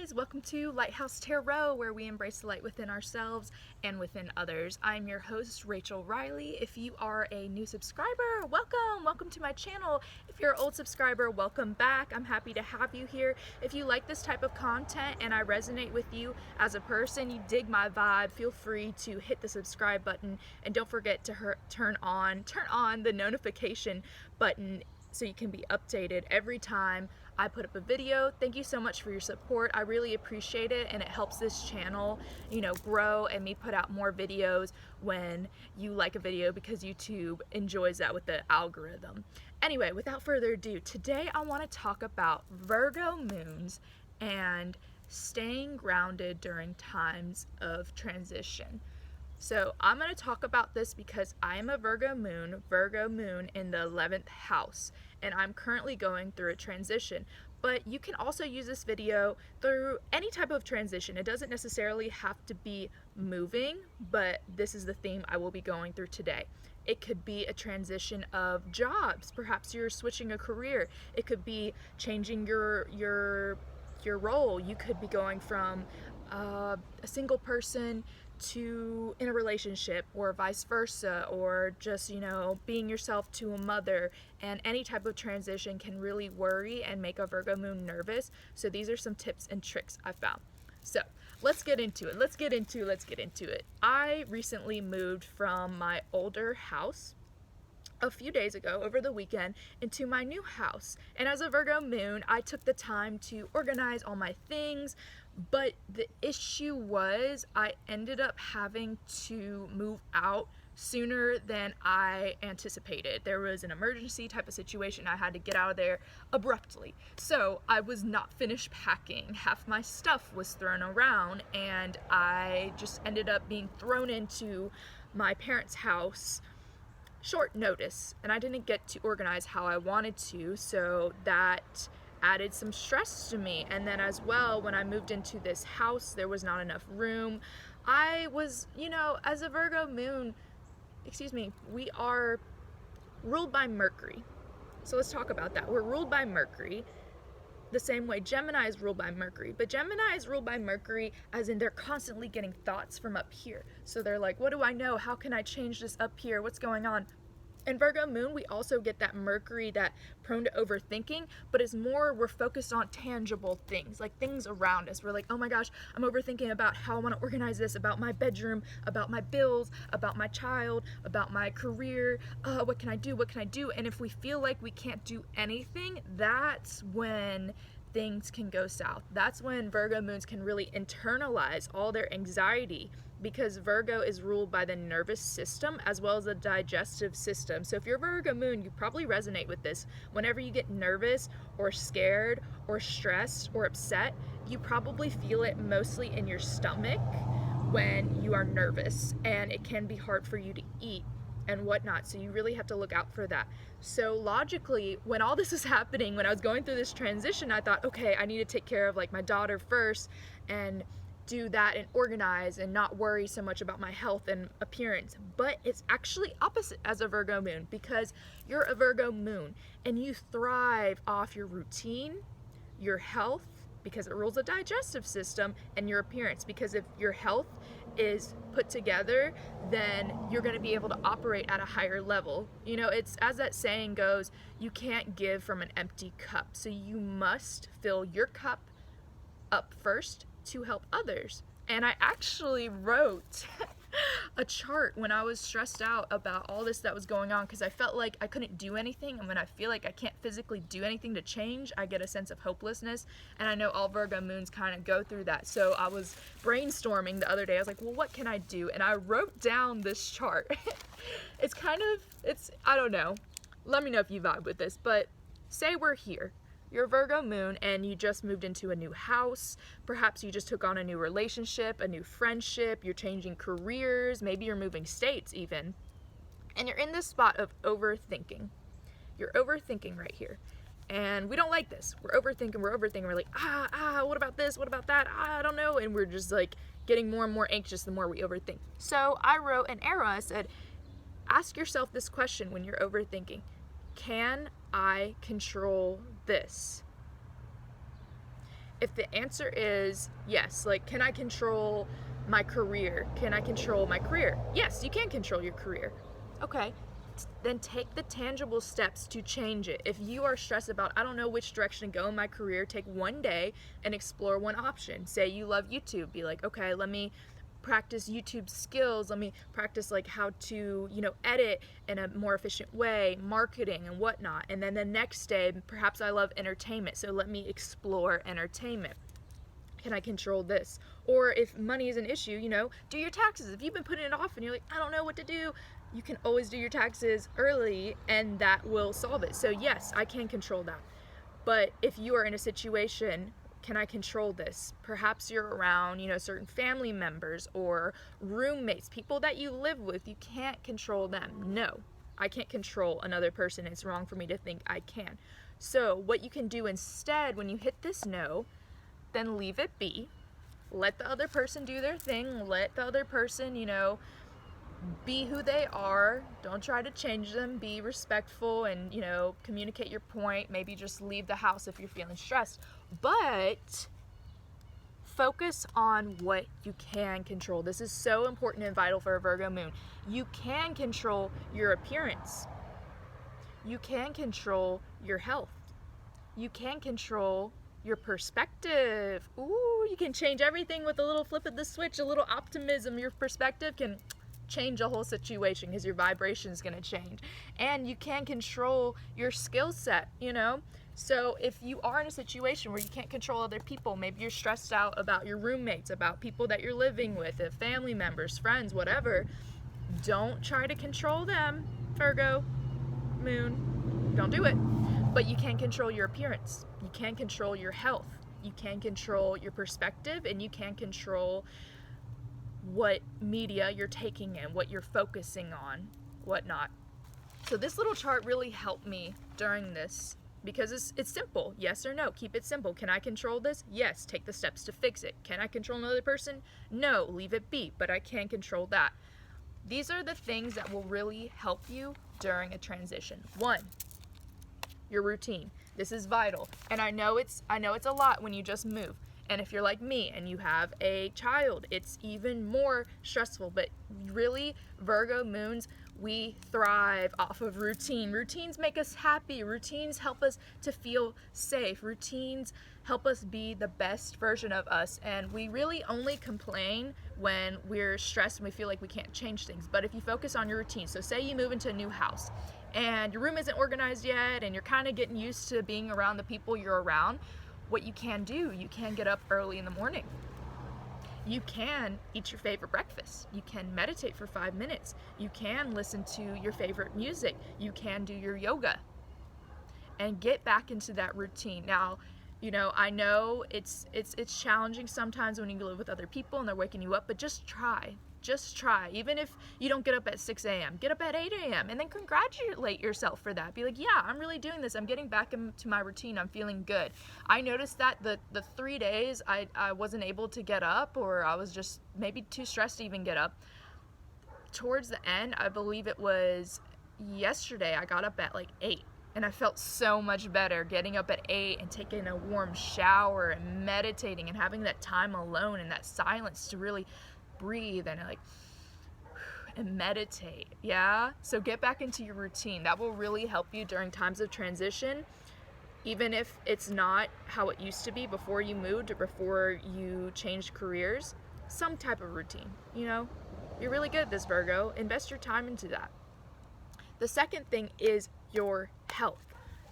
guys, welcome to Lighthouse Tarot, where we embrace the light within ourselves and within others. I'm your host, Rachel Riley. If you are a new subscriber, welcome to my channel. If you're an old subscriber, welcome back. I'm happy to have you here. If you like this type of content and I resonate with you as a person, you dig my vibe, feel free to hit the subscribe button, and don't forget to turn on the notification button so you can be updated every time I put up a video. Thank you so much for your support. I really appreciate it, and it helps this channel, grow and me put out more videos when you like a video, because YouTube enjoys that with the algorithm. Anyway, without further ado, today I want to talk about Virgo moons and staying grounded during times of transition. So I'm going to talk about this because I am a Virgo Moon in the 11th house, and I'm currently going through a transition. But you can also use this video through any type of transition. It doesn't necessarily have to be moving, but this is the theme I will be going through today. It could be a transition of jobs. Perhaps you're switching a career. It could be changing your role. You could be going from a single person to in a relationship, or vice versa, or just being yourself to a mother. And any type of transition can really worry and make a Virgo moon nervous. So these are some tips and tricks I found. So let's get into it. I recently moved from my older house a few days ago, over the weekend, into my new house. And as a Virgo moon, I took the time to organize all my things, but the issue was I ended up having to move out sooner than I anticipated. There was an emergency type of situation. I had to get out of there abruptly. So I was not finished packing. Half my stuff was thrown around, and I just ended up being thrown into my parents' house short notice, and I didn't get to organize how I wanted to, so that added some stress to me. And then as well, when I moved into this house, there was not enough room. I was, as a Virgo moon, we are ruled by Mercury. So let's talk about that. We're ruled by Mercury the same way Gemini is ruled by Mercury, but Gemini is ruled by Mercury as in they're constantly getting thoughts from up here. So they're like, what do I know? How can I change this up here? What's going on? In Virgo moon, we also get that Mercury, that prone to overthinking, but it's more, we're focused on tangible things, like things around us. We're like, oh my gosh, I'm overthinking about how I want to organize this, about my bedroom, about my bills, about my child, about my career. What can I do? And if we feel like we can't do anything, that's when things can go south. That's when Virgo moons can really internalize all their anxiety, because Virgo is ruled by the nervous system as well as the digestive system. So if you're Virgo moon, you probably resonate with this. Whenever you get nervous or scared or stressed or upset, you probably feel it mostly in your stomach when you are nervous, and it can be hard for you to eat and whatnot. So you really have to look out for that. So logically, when all this was happening, when I was going through this transition, I thought, okay, I need to take care of my daughter first and do that and organize and not worry so much about my health and appearance. But it's actually opposite as a Virgo moon, because you're a Virgo moon and you thrive off your routine, your health, because it rules the digestive system, and your appearance, because if your health is put together, then you're going to be able to operate at a higher level. It's, as that saying goes, you can't give from an empty cup. So you must fill your cup up first to help others. And I actually wrote a chart when I was stressed out about all this that was going on, because I felt like I couldn't do anything. And when I feel like I can't physically do anything to change, I get a sense of hopelessness. And I know all Virgo moons kind of go through that. So I was brainstorming the other day. I was like, well, what can I do? And I wrote down this chart. I don't know. Let me know if you vibe with this, but say we're here. You're a Virgo moon and you just moved into a new house. Perhaps you just took on a new relationship, a new friendship, you're changing careers, maybe you're moving states even. And you're in this spot of overthinking. You're overthinking right here. And we don't like this. We're overthinking. We're like, what about this? What about that? I don't know. And we're just getting more and more anxious the more we overthink. So I wrote an arrow. I said, ask yourself this question when you're overthinking. Can I control this? If the answer is yes, like, can I control my career? Can I control my career? Yes, you can control your career. Okay, then take the tangible steps to change it. If you are stressed about, I don't know which direction to go in my career, take one day and explore one option. Say you love YouTube, be like, okay, let me practice YouTube skills, let me practice like how to, edit in a more efficient way, marketing and whatnot. And then the next day, perhaps I love entertainment, so let me explore entertainment. Can I control this? Or if money is an issue, do your taxes. If you've been putting it off and you're like, I don't know what to do, you can always do your taxes early and that will solve it. So yes, I can control that. But if you are in a situation, can I control this? Perhaps you're around, certain family members or roommates, people that you live with. You can't control them. No, I can't control another person. It's wrong for me to think I can. So what you can do instead when you hit this no, then leave it be. Let the other person do their thing. Let the other person, be who they are. Don't try to change them. Be respectful and, communicate your point. Maybe just leave the house if you're feeling stressed. But focus on what you can control. This is so important and vital for a Virgo moon. You can control your appearance. You can control your health. You can control your perspective. Ooh, you can change everything with a little flip of the switch, a little optimism. Your perspective can change a whole situation because your vibration is going to change. And you can control your skill set, So if you are in a situation where you can't control other people, maybe you're stressed out about your roommates, about people that you're living with, family members, friends, whatever, don't try to control them, Virgo moon. Don't do it. But you can control your appearance. You can control your health. You can control your perspective, and you can control what media you're taking in, what you're focusing on, whatnot. So this little chart really helped me during this because it's simple. Yes or no. Keep it simple. Can I control this? Yes. Take the steps to fix it. Can I control another person? No. Leave it be. But I can control that. These are the things that will really help you during a transition. 1, your routine. This is vital. And I know it's a lot when you just move. And if you're like me and you have a child, it's even more stressful. But really, Virgo moons, we thrive off of routine. Routines make us happy. Routines help us to feel safe. Routines help us be the best version of us. And we really only complain when we're stressed and we feel like we can't change things. But if you focus on your routine, so say you move into a new house and your room isn't organized yet and you're kind of getting used to being around the people you're around, what you can do, you can get up early in the morning. You can eat your favorite breakfast. You can meditate for 5 minutes. You can listen to your favorite music. You can do your yoga and get back into that routine. Now, I know it's challenging sometimes when you live with other people and they're waking you up, but just try. Just try. Even if you don't get up at 6 a.m., get up at 8 a.m. and then congratulate yourself for that. Be like, yeah, I'm really doing this. I'm getting back into my routine. I'm feeling good. I noticed that the 3 days I wasn't able to get up, or I was just maybe too stressed to even get up. Towards the end, I believe it was yesterday, I got up at like 8. And I felt so much better getting up at 8 and taking a warm shower and meditating and having that time alone and that silence to really breathe and meditate. Yeah, so get back into your routine. That will really help you during times of transition, even if it's not how it used to be before you moved or before you changed careers. Some type of routine. You're really good at this, Virgo. Invest your time into that. The second thing is your health.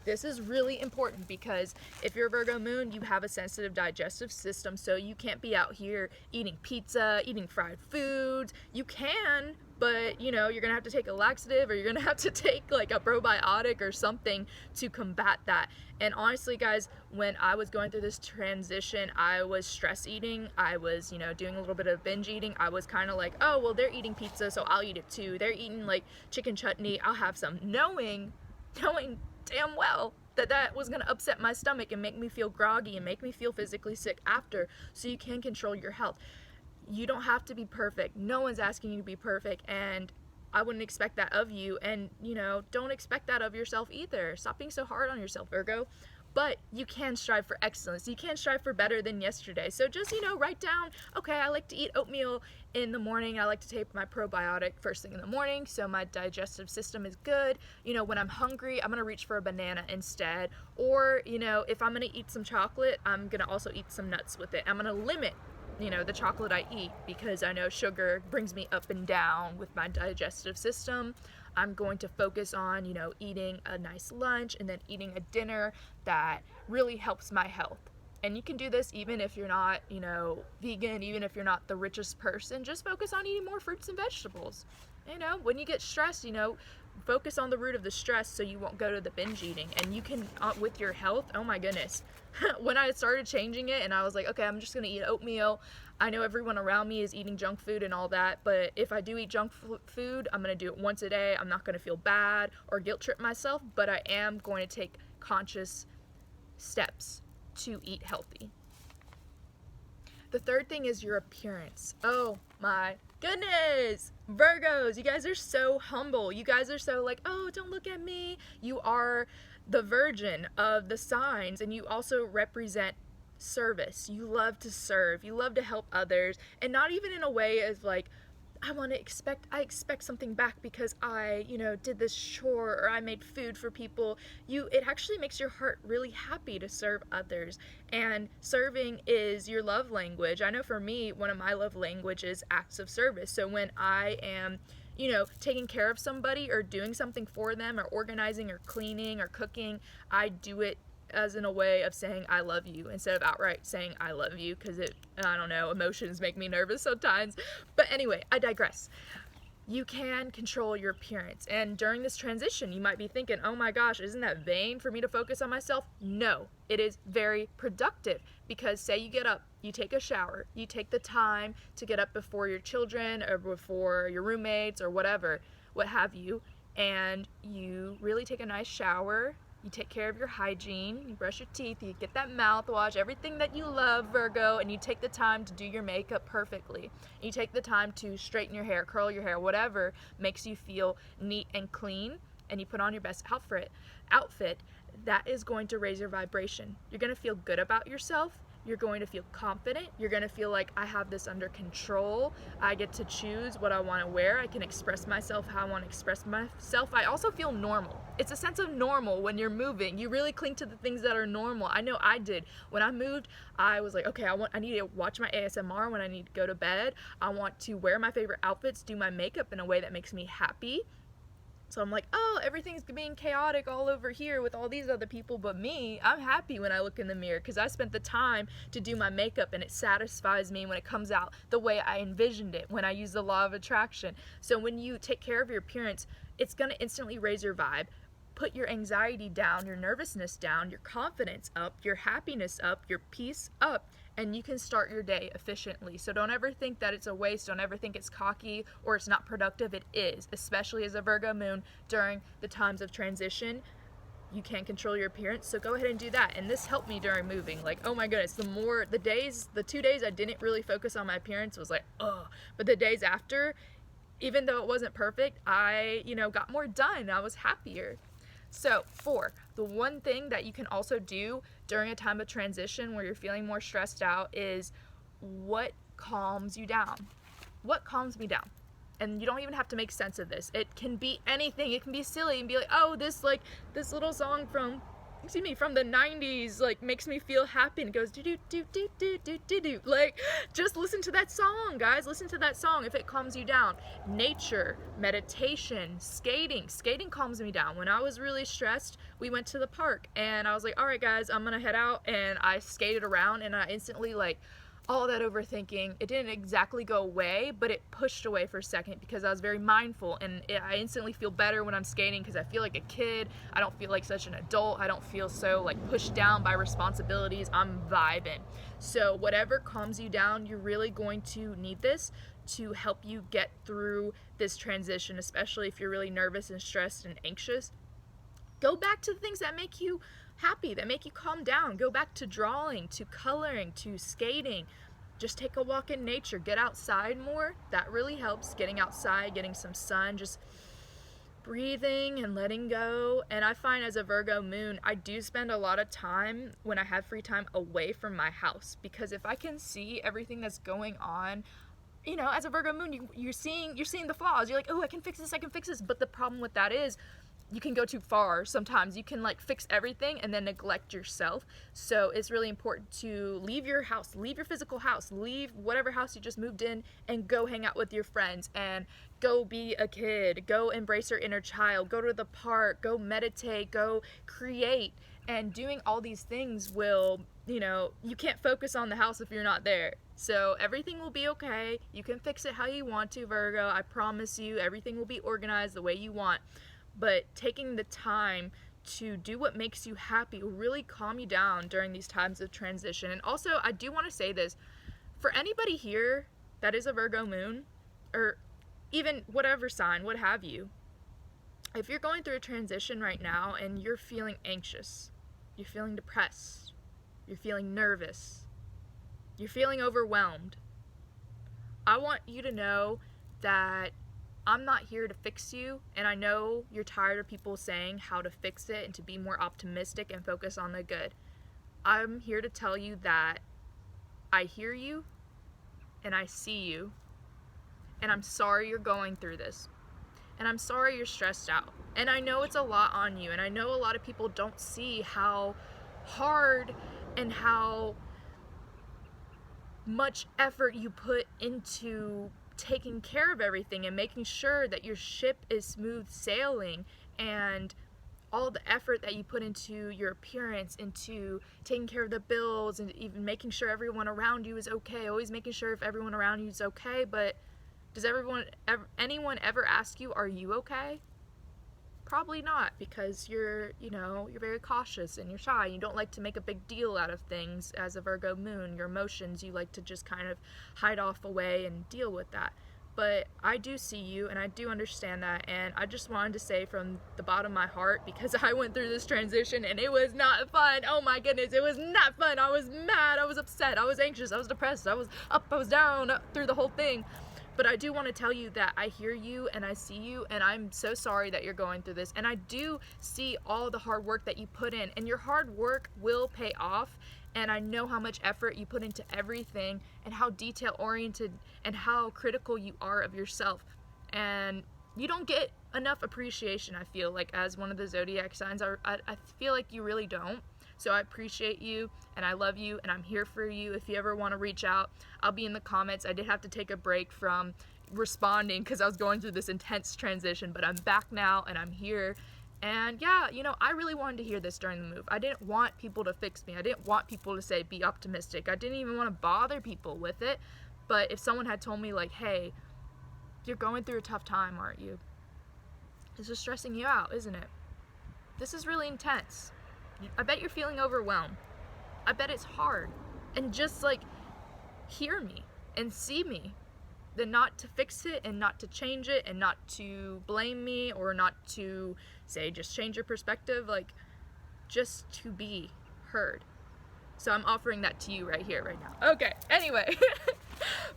This is really important because if you're a Virgo moon, you have a sensitive digestive system, so you can't be out here eating pizza, eating fried foods. You can, but you're gonna have to take a laxative, or you're gonna have to take like a probiotic or something to combat that. And honestly, guys, when I was going through this transition, I was stress eating. I was, doing a little bit of binge eating. I was kind of like, oh, well, they're eating pizza, so I'll eat it too. They're eating like chicken chutney, I'll have some, knowing damn well that was going to upset my stomach and make me feel groggy and make me feel physically sick after. So you can control your health. You don't have to be perfect. No one's asking you to be perfect, and I wouldn't expect that of you. And don't expect that of yourself either. Stop being so hard on yourself, Virgo. but you can strive for excellence. You can strive for better than yesterday. So just, write down, okay, I like to eat oatmeal in the morning. I like to take my probiotic first thing in the morning so my digestive system is good. When I'm hungry, I'm going to reach for a banana instead. Or, if I'm going to eat some chocolate, I'm going to also eat some nuts with it. I'm going to limit the chocolate I eat because I know sugar brings me up and down with my digestive system. I'm going to focus on, eating a nice lunch and then eating a dinner that really helps my health. And you can do this even if you're not, vegan, even if you're not the richest person. Just focus on eating more fruits and vegetables. When you get stressed, focus on the root of the stress so you won't go to the binge eating. And you can, with your health, oh my goodness. When I started changing it and I was like, okay, I'm just going to eat oatmeal. I know everyone around me is eating junk food and all that, but if I do eat junk food, I'm going to do it once a day. I'm not going to feel bad or guilt trip myself, but I am going to take conscious steps to eat healthy. The third thing is your appearance. Oh my goodness, Virgos, you guys are so humble. You guys are so like, oh, don't look at me. You are the virgin of the signs, and you also represent service. You love to serve. You love to help others, and not even in a way as like, I expect something back because I, did this chore or I made food for people. It actually makes your heart really happy to serve others. And serving is your love language. I know for me, one of my love languages is acts of service. So when I am, taking care of somebody or doing something for them or organizing or cleaning or cooking, I do it as in a way of saying I love you instead of outright saying I love you, because I don't know, emotions make me nervous sometimes. But anyway, I digress. You can control your appearance, and during this transition you might be thinking, oh my gosh, isn't that vain for me to focus on myself? No, it is very productive, because say you get up, you take a shower, you take the time to get up before your children or before your roommates or whatever, what have you, and you really take a nice shower. You take care of your hygiene, you brush your teeth, you get that mouthwash, everything that you love, Virgo, and you take the time to do your makeup perfectly. You take the time to straighten your hair, curl your hair, whatever makes you feel neat and clean, and you put on your best outfit, that is going to raise your vibration. You're going to feel good about yourself. You're going to feel confident. You're going to feel like I have this under control. I get to choose what I want to wear. I can express myself how I want to express myself. I also feel normal. It's a sense of normal when you're moving. You really cling to the things that are normal. I know I did. When I moved, I was like, okay, I need to watch my ASMR when I need to go to bed. I want to wear my favorite outfits, do my makeup in a way that makes me happy. So I'm like, oh, everything's being chaotic all over here with all these other people, but me, I'm happy when I look in the mirror because I spent the time to do my makeup, and it satisfies me when it comes out the way I envisioned it, when I use the law of attraction. So when you take care of your appearance, it's going to instantly raise your vibe, put your anxiety down, your nervousness down, your confidence up, your happiness up, your peace up, and you can start your day efficiently. So don't ever think that it's a waste. Don't ever think it's cocky or it's not productive. It is, especially as a Virgo moon during the times of transition. You can control your appearance, so go ahead and do that. And this helped me during moving. Like, oh my goodness, the 2 days I didn't really focus on my appearance was like, oh, but the days after, even though it wasn't perfect, I, got more done. I was happier. So 4, the one thing that you can also do during a time of transition where you're feeling more stressed out is what calms you down. What calms me down? And you don't even have to make sense of this. It can be anything. It can be silly and be like, oh, this little song from the 90s, makes me feel happy, and it goes do. Just listen to that song, guys. Listen to that song if it calms you down. Nature, meditation, skating. Skating calms me down. When I was really stressed, we went to the park, and I was like, all right, guys, I'm gonna head out, and I skated around, and I instantly, all that overthinking, it didn't exactly go away, but it pushed away for a second because I was very mindful, and I instantly feel better when I'm skating because I feel like a kid. I don't feel like such an adult. I don't feel so pushed down by responsibilities. I'm vibing. So whatever calms you down, you're really going to need this to help you get through this transition, especially if you're really nervous and stressed and anxious. Go back to the things that make you happy, that make you calm down. Go back to drawing, to coloring, to skating. Just take a walk in nature. Get outside more. That really helps. Getting outside, getting some sun, just breathing and letting go. And I find as a Virgo moon, I do spend a lot of time when I have free time away from my house, because if I can see everything that's going on, you know, as a Virgo moon, you're seeing the flaws. You're like, oh, I can fix this. But the problem with that is you can go too far. Sometimes you can like fix everything and then neglect yourself. So it's really important to leave your house, leave your physical house, leave whatever house you just moved in, and go hang out with your friends and go be a kid, go embrace your inner child, go to the park, go meditate, go create. And doing all these things will, you know, you can't focus on the house if you're not there. So everything will be okay. You can fix it how you want to, Virgo. I promise you, everything will be organized the way you want. But taking the time to do what makes you happy will really calm you down during these times of transition. And also, I do want to say this, for anybody here that is a Virgo moon, or even whatever sign, what have you, if you're going through a transition right now and you're feeling anxious, you're feeling depressed, you're feeling nervous, you're feeling overwhelmed, I want you to know that I'm not here to fix you, and I know you're tired of people saying how to fix it and to be more optimistic and focus on the good. I'm here to tell you that I hear you and I see you, and I'm sorry you're going through this, and I'm sorry you're stressed out, and I know it's a lot on you, and I know a lot of people don't see how hard and how much effort you put into taking care of everything and making sure that your ship is smooth sailing, and all the effort that you put into your appearance, into taking care of the bills, and even making sure everyone around you is okay, always making sure if everyone around you is okay. But does anyone ever ask you, are you okay? Probably not, because you're very cautious and you're shy. You don't like to make a big deal out of things as a Virgo moon. Your emotions, you like to just kind of hide off away and deal with that. But I do see you and I do understand that, and I just wanted to say from the bottom of my heart, because I went through this transition and it was not fun. Oh my goodness, it was not fun. I was mad, I was upset, I was anxious, I was depressed, I was up, I was down, through the whole thing. But I do want to tell you that I hear you and I see you, and I'm so sorry that you're going through this. And I do see all the hard work that you put in, and your hard work will pay off. And I know how much effort you put into everything, and how detail oriented and how critical you are of yourself. And you don't get enough appreciation, I feel like, as one of the zodiac signs. I feel like you really don't. So I appreciate you and I love you and I'm here for you. If you ever want to reach out, I'll be in the comments. I did have to take a break from responding because I was going through this intense transition, but I'm back now and I'm here. And yeah, you know, I really wanted to hear this during the move. I didn't want people to fix me. I didn't want people to say be optimistic. I didn't even want to bother people with it. But if someone had told me like, hey, you're going through a tough time, aren't you? This is stressing you out, isn't it? This is really intense. I bet you're feeling overwhelmed. I bet it's hard. And just like hear me and see me. Then not to fix it and not to change it and not to blame me or not to say just change your perspective, like just to be heard. So I'm offering that to you right here, right now. Okay, anyway,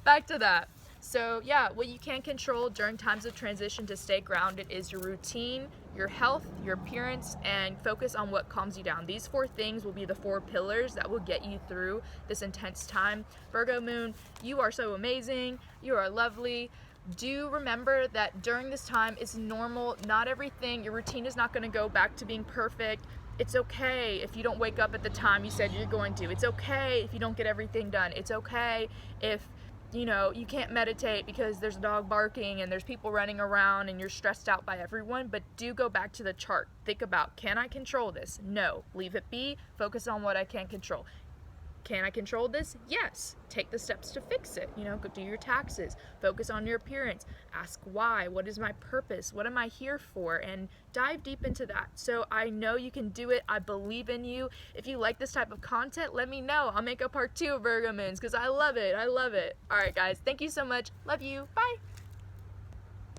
back to that. So yeah, what you can control during times of transition to stay grounded is your routine, your health, your appearance, and focus on what calms you down. These 4 things will be the 4 pillars that will get you through this intense time. Virgo Moon, you are so amazing. You are lovely. Do remember that during this time, it's normal. Not everything, your routine is not going to go back to being perfect. It's okay if you don't wake up at the time you said you're going to. It's okay if you don't get everything done. It's okay if you can't meditate because there's a dog barking and there's people running around and you're stressed out by everyone. But do go back to the chart. Think about, can I control this? No. Leave it be. Focus on what I can control. Can I control this? Yes. Take the steps to fix it. Go do your taxes. Focus on your appearance. Ask why. What is my purpose? What am I here for? And dive deep into that. So I know you can do it. I believe in you. If you like this type of content, let me know. I'll make a part 2 of Virgo Moons because I love it. I love it. All right, guys. Thank you so much. Love you. Bye.